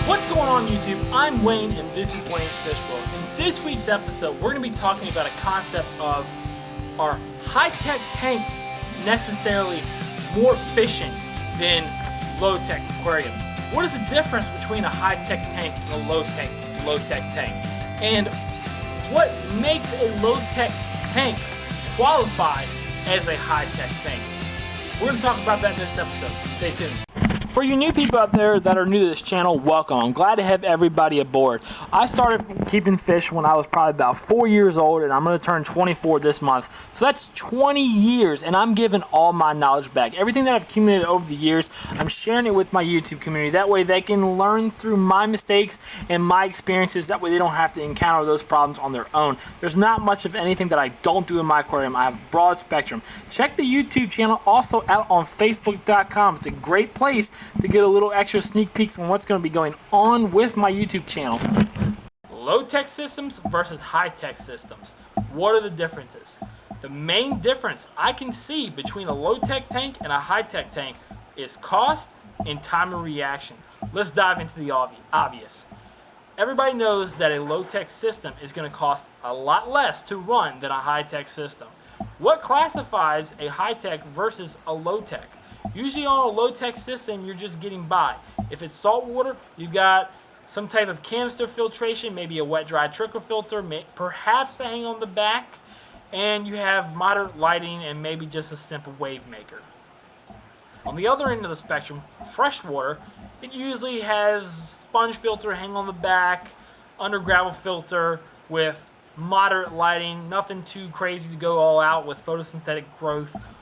What's going on YouTube? I'm Wayne and this is Wayne's Fish World. In this week's episode, we're going to be talking about a concept of are high-tech tanks necessarily more efficient than low-tech aquariums? What is the difference between a high-tech tank and a low-tech tank? And what makes a low-tech tank qualify as a high-tech tank? We're going to talk about that in this episode. Stay tuned. For you new people out there that are new to this channel, welcome. I'm glad to have everybody aboard. I started keeping fish when I was probably about 4 years old, and I'm going to turn 24 this month. So that's 20 years, and I'm giving all my knowledge back. Everything that I've accumulated over the years, I'm sharing it with my YouTube community. That way they can learn through my mistakes and my experiences. That way they don't have to encounter those problems on their own. There's not much of anything that I don't do in my aquarium. I have a broad spectrum. Check the YouTube channel also out on Facebook.com. It's a great place to get a little extra sneak peeks on what's going to be going on with my YouTube channel. Low-tech systems versus high-tech systems. What are the differences? The main difference I can see between a low-tech tank and a high-tech tank is cost and time of reaction. Let's dive into the obvious. Everybody knows that a low-tech system is going to cost a lot less to run than a high-tech system. What classifies a high-tech versus a low-tech? Usually on a low-tech system, you're just getting by. If it's saltwater, you've got some type of canister filtration, maybe a wet-dry trickle filter, perhaps a hang on the back, and you have moderate lighting and maybe just a simple wave maker. On the other end of the spectrum, freshwater, it usually has sponge filter, hang on the back, under gravel filter with moderate lighting, nothing too crazy to go all out with photosynthetic growth,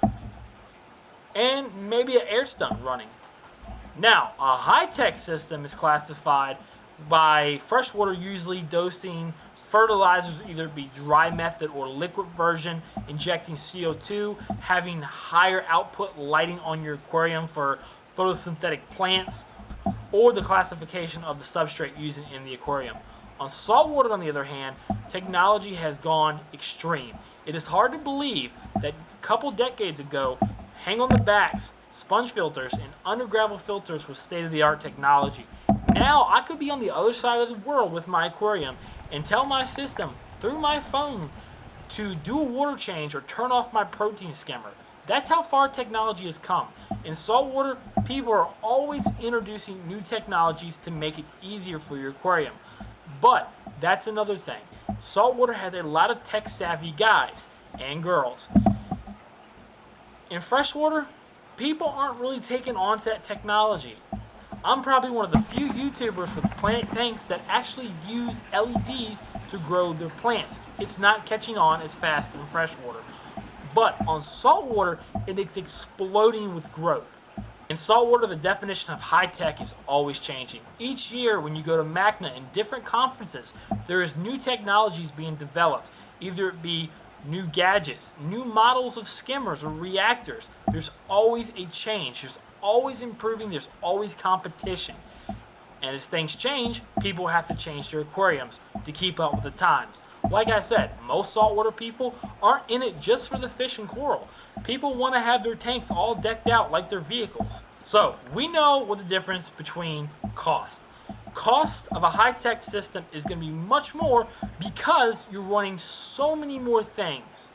and maybe an air stunt running. Now, a high-tech system is classified by freshwater usually dosing fertilizers, either be dry method or liquid version, injecting CO2, having higher output lighting on your aquarium for photosynthetic plants, or the classification of the substrate using in the aquarium. On saltwater, on the other hand, technology has gone extreme. It is hard to believe that a couple decades ago, hang on the backs, sponge filters, and under gravel filters was state-of-the-art technology. Now, I could be on the other side of the world with my aquarium and tell my system through my phone to do a water change or turn off my protein skimmer. That's how far technology has come. In saltwater, people are always introducing new technologies to make it easier for your aquarium. But that's another thing. Saltwater has a lot of tech-savvy guys and girls. In freshwater, people aren't really taking on to that technology. I'm probably one of the few YouTubers with plant tanks that actually use LEDs to grow their plants. It's not catching on as fast in freshwater. But on saltwater, it is exploding with growth. In saltwater, the definition of high-tech is always changing. Each year, when you go to MACNA and different conferences, there is new technologies being developed. Either it be new gadgets, new models of skimmers or reactors. There's always a change. There's always improving. There's always competition. And as things change, people have to change their aquariums to keep up with the times. Like I said, most saltwater people aren't in it just for the fish and coral. People want to have their tanks all decked out like their vehicles. So we know what the difference between cost. Cost of a high-tech system is going to be much more because you're running so many more things.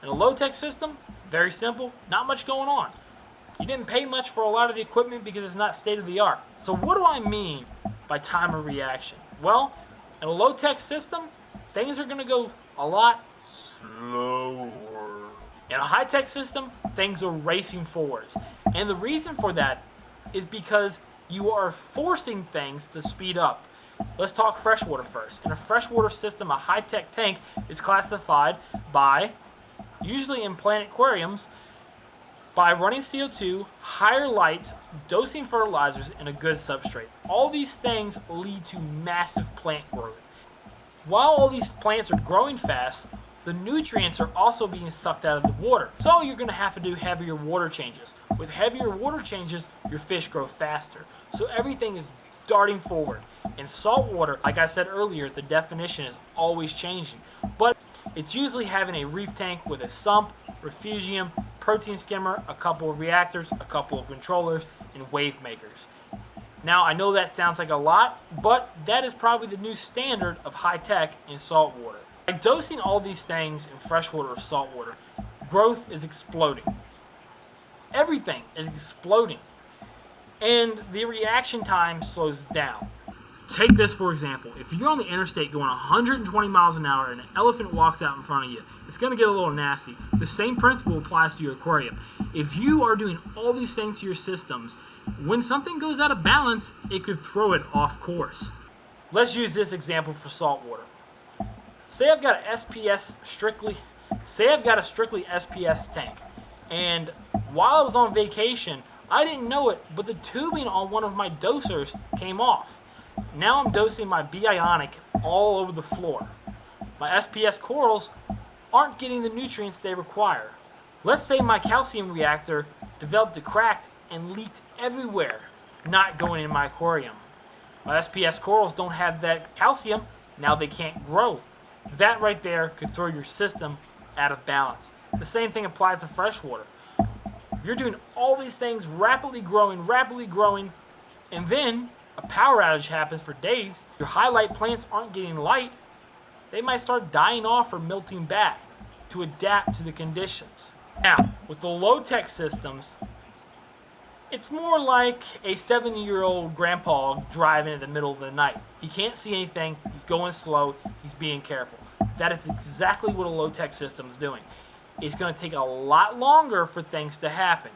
In a low-tech system, very simple, not much going on. You didn't pay much for a lot of the equipment because it's not state-of-the-art. So what do I mean by time of reaction? Well, in a low-tech system, things are going to go a lot slower. In a high-tech system, things are racing forwards. And the reason for that is because you are forcing things to speed up. Let's talk freshwater first. In a freshwater system, a high-tech tank is classified by, usually in plant aquariums, by running CO2, higher lights, dosing fertilizers, and a good substrate. All these things lead to massive plant growth. While all these plants are growing fast, the nutrients are also being sucked out of the water. So you're going to have to do heavier water changes. With heavier water changes, your fish grow faster. So everything is darting forward. In saltwater, like I said earlier, the definition is always changing. But it's usually having a reef tank with a sump, refugium, protein skimmer, a couple of reactors, a couple of controllers, and wave makers. Now, I know that sounds like a lot, but that is probably the new standard of high tech in saltwater. By dosing all these things in freshwater or saltwater, growth is exploding. Everything is exploding. And the reaction time slows down. Take this for example. If you're on the interstate going 120 miles an hour and an elephant walks out in front of you, it's going to get a little nasty. The same principle applies to your aquarium. If you are doing all these things to your systems, when something goes out of balance, it could throw it off course. Let's use this example for saltwater. Say I've got a strictly SPS tank, and while I was on vacation, I didn't know it, but the tubing on one of my dosers came off. Now I'm dosing my Bionic all over the floor. My SPS corals aren't getting the nutrients they require. Let's say my calcium reactor developed a crack and leaked everywhere, not going in my aquarium. My SPS corals don't have that calcium, now they can't grow. That right there could throw your system out of balance. The same thing applies to freshwater. If you're doing all these things rapidly growing, and then a power outage happens for days, your highlight plants aren't getting light, they might start dying off or melting back to adapt to the conditions. Now, with the low-tech systems, it's more like a 70-year-old grandpa driving in the middle of the night. He can't see anything, he's going slow, he's being careful. That is exactly what a low-tech system is doing. It's going to take a lot longer for things to happen.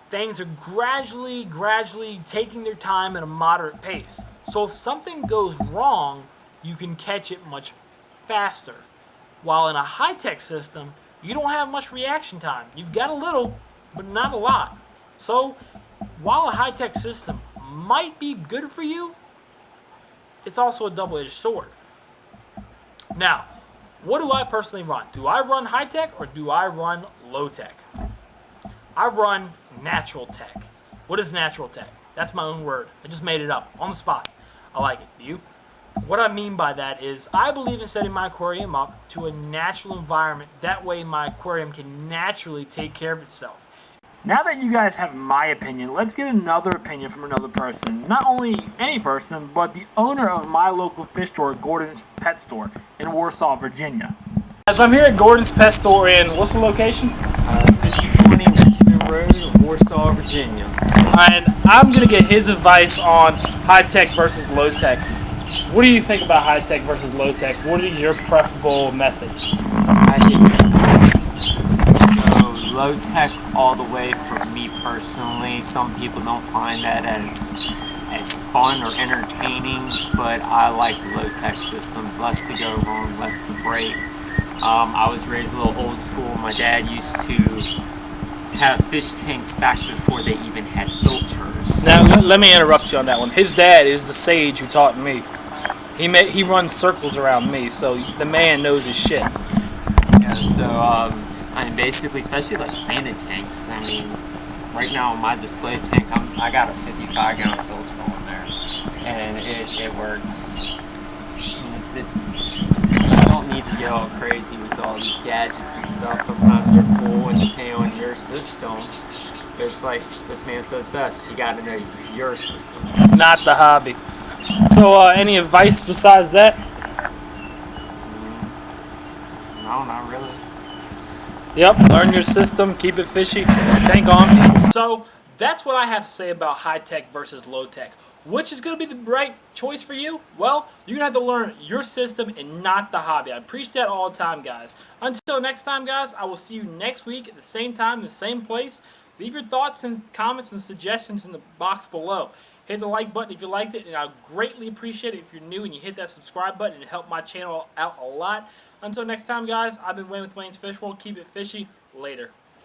Things are gradually taking their time at a moderate pace. So if something goes wrong, you can catch it much faster. While in a high-tech system, you don't have much reaction time. You've got a little, but not a lot. So while a high-tech system might be good for you, it's also a double-edged sword. Now, what do I personally run? Do I run high-tech or do I run low-tech? I run natural tech. What is natural tech? That's my own word. I just made it up on the spot. I like it. Do you? What I mean by that is I believe in setting my aquarium up to a natural environment. That way my aquarium can naturally take care of itself. Now that you guys have my opinion, let's get another opinion from another person. Not only any person, but the owner of my local fish store, Gordon's Pet Store in Warsaw, Virginia. As I'm here at Gordon's Pet Store in, what's the location? 5020 Richmond Road, Warsaw, Virginia. And I'm going to get his advice on high-tech versus low-tech. What do you think about high-tech versus low-tech? What is your preferable method? I hate technology. So low-tech all the way for me personally. Some people don't find that as fun or entertaining, but I like low-tech systems. Less to go wrong, less to break. I was raised a little old school. My dad used to have fish tanks back before they even had filters. Now, let me interrupt you on that one. His dad is the sage who taught me. He runs circles around me, so the man knows his shit. Yeah, so, I mean, basically, especially like planet tanks. I mean, right now on my display tank, I got a 55-gallon filter on there, and it works. You don't need to get all crazy with all these gadgets and stuff. Sometimes they're cool, and depending on your system, it's like this man says best. You got to know your system, not the hobby. So, any advice besides that? No, not really. Yep, learn your system, keep it fishy, tank on. So, that's what I have to say about high-tech versus low-tech. Which is going to be the right choice for you? Well, you're going to have to learn your system and not the hobby. I preach that all the time, guys. Until next time, guys, I will see you next week at the same time, the same place. Leave your thoughts and comments and suggestions in the box below. Hit the like button if you liked it, and I'll greatly appreciate it if you're new and you hit that subscribe button. It helped my channel out a lot. Until next time, guys, I've been Wayne with Wayne's Fish World. Keep it fishy. Later.